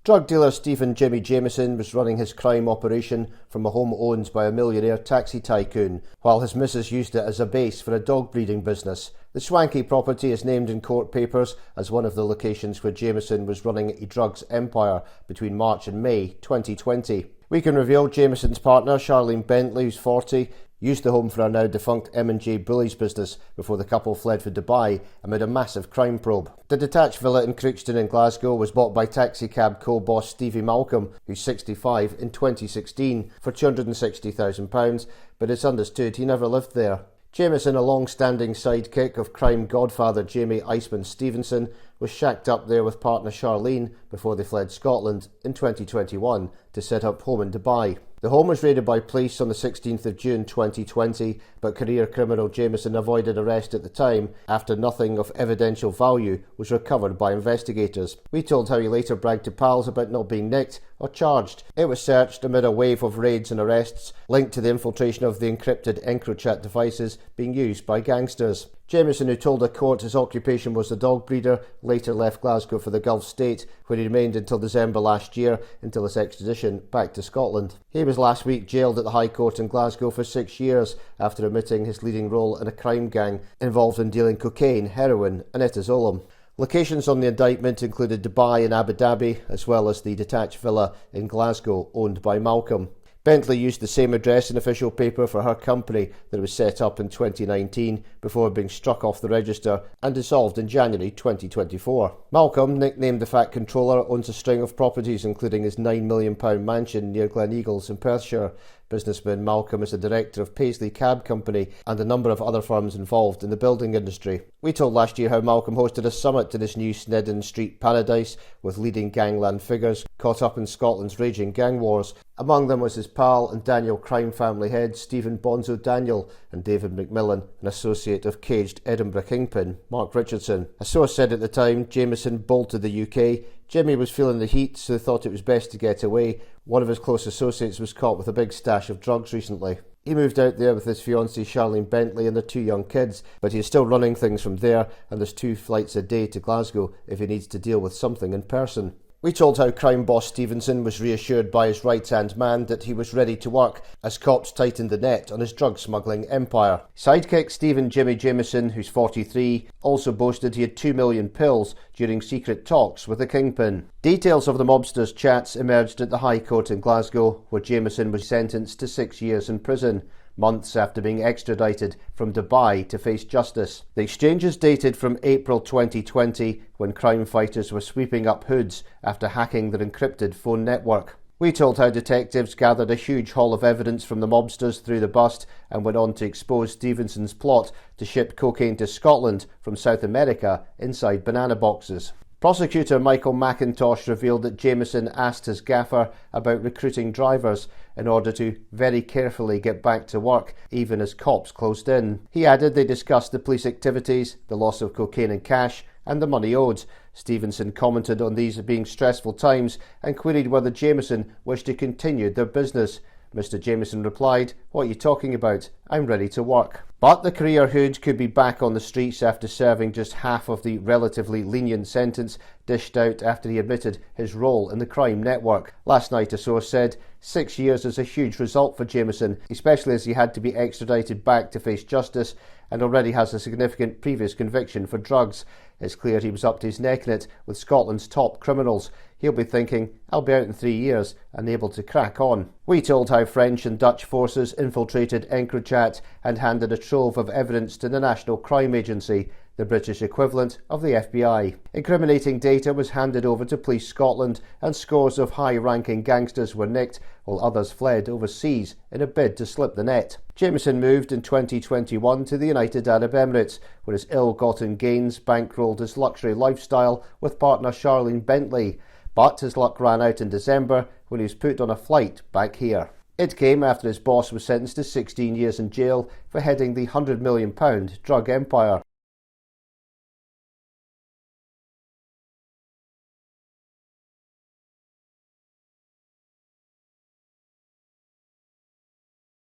Drug dealer Stephen Jimmy Jamieson was running his crime operation from a home owned by a millionaire taxi tycoon, while his missus used it as a base for a dog breeding business. The swanky property is named in court papers as one of the locations where Jamieson was running a drugs empire between March and May 2020. We can reveal Jamieson's partner, Charlene Bentley, who's 40, used the home for our now defunct M&J Bullies business before the couple fled for Dubai amid a massive crime probe. The detached villa in Crookston in Glasgow was bought by taxicab co-boss Stevie Malcolm, who's 65, in 2016 for £260,000, but it's understood he never lived there. Jamieson, a long-standing sidekick of crime godfather Jamie Iceman Stevenson, was shacked up there with partner Charlene before they fled Scotland in 2021 to set up home in Dubai. The home was raided by police on the 16th of June 2020, but career criminal Jamieson avoided arrest at the time after nothing of evidential value was recovered by investigators. We told how he later bragged to pals about not being nicked or charged. It was searched amid a wave of raids and arrests linked to the infiltration of the encrypted EncroChat devices being used by gangsters. Jamieson, who told a court his occupation was a dog breeder, later left Glasgow for the Gulf state, where he remained until December last year, until his extradition back to Scotland. He was last week jailed at the High Court in Glasgow for 6 years after admitting his leading role in a crime gang involved in dealing cocaine, heroin and etazolum. Locations on the indictment included Dubai and Abu Dhabi, as well as the detached villa in Glasgow owned by Malcolm. Bentley used the same address in official paper for her company that was set up in 2019 before being struck off the register and dissolved in January 2024. Malcolm, nicknamed the Fat Controller, owns a string of properties including his £9 million mansion near Gleneagles in Perthshire. Businessman Malcolm is the director of Paisley Cab Company and a number of other firms involved in the building industry. We told last year how Malcolm hosted a summit in his new Snedden Street paradise with leading gangland figures caught up in Scotland's raging gang wars. Among them was his pal and Daniel crime family head Stephen Bonzo Daniel and David McMillan, an associate of caged Edinburgh kingpin Mark Richardson. A source said at the time Jamieson bolted the UK. Jimmy was feeling the heat, so thought it was best to get away. One of his close associates was caught with a big stash of drugs recently. He moved out there with his fiancée Charlene Bentley and their 2 young kids, but he is still running things from there, and there's 2 flights a day to Glasgow if he needs to deal with something in person. We told how crime boss Stevenson was reassured by his right-hand man that he was ready to work as cops tightened the net on his drug smuggling empire. Sidekick Stephen Jimmy Jamieson, who's 43, also boasted he had 2 million pills during secret talks with the kingpin. Details of the mobster's chats emerged at the High Court in Glasgow, where Jamieson was sentenced to 6 years in prison, months after being extradited from Dubai to face justice. The exchanges dated from April 2020, when crime fighters were sweeping up hoods after hacking their encrypted phone network. We told how detectives gathered a huge haul of evidence from the mobsters through the bust and went on to expose Stevenson's plot to ship cocaine to Scotland from South America inside banana boxes. Prosecutor Michael McIntosh revealed that Jamieson asked his gaffer about recruiting drivers in order to very carefully get back to work, even as cops closed in. He added they discussed the police activities, the loss of cocaine and cash, and the money owed. Stevenson commented on these being stressful times and queried whether Jamieson wished to continue their business. Mr. Jamieson replied, "What are you talking about? I'm ready to work." But the career hood could be back on the streets after serving just half of the relatively lenient sentence dished out after he admitted his role in the crime network. Last night, a source said, 6 years is a huge result for Jamieson, especially as he had to be extradited back to face justice and already has a significant previous conviction for drugs. It's clear he was up to his neck in it with Scotland's top criminals. He'll be thinking, I'll be out in 3 years and able to crack on. We told how French and Dutch forces infiltrated EncroChat and handed a trove of evidence to the National Crime Agency, the British equivalent of the FBI. Incriminating data was handed over to Police Scotland and scores of high-ranking gangsters were nicked while others fled overseas in a bid to slip the net. Jamieson moved in 2021 to the United Arab Emirates, where his ill-gotten gains bankrolled his luxury lifestyle with partner Charlene Bentley. But his luck ran out in December when he was put on a flight back here. It came after his boss was sentenced to 16 years in jail for heading the £100 million drug empire.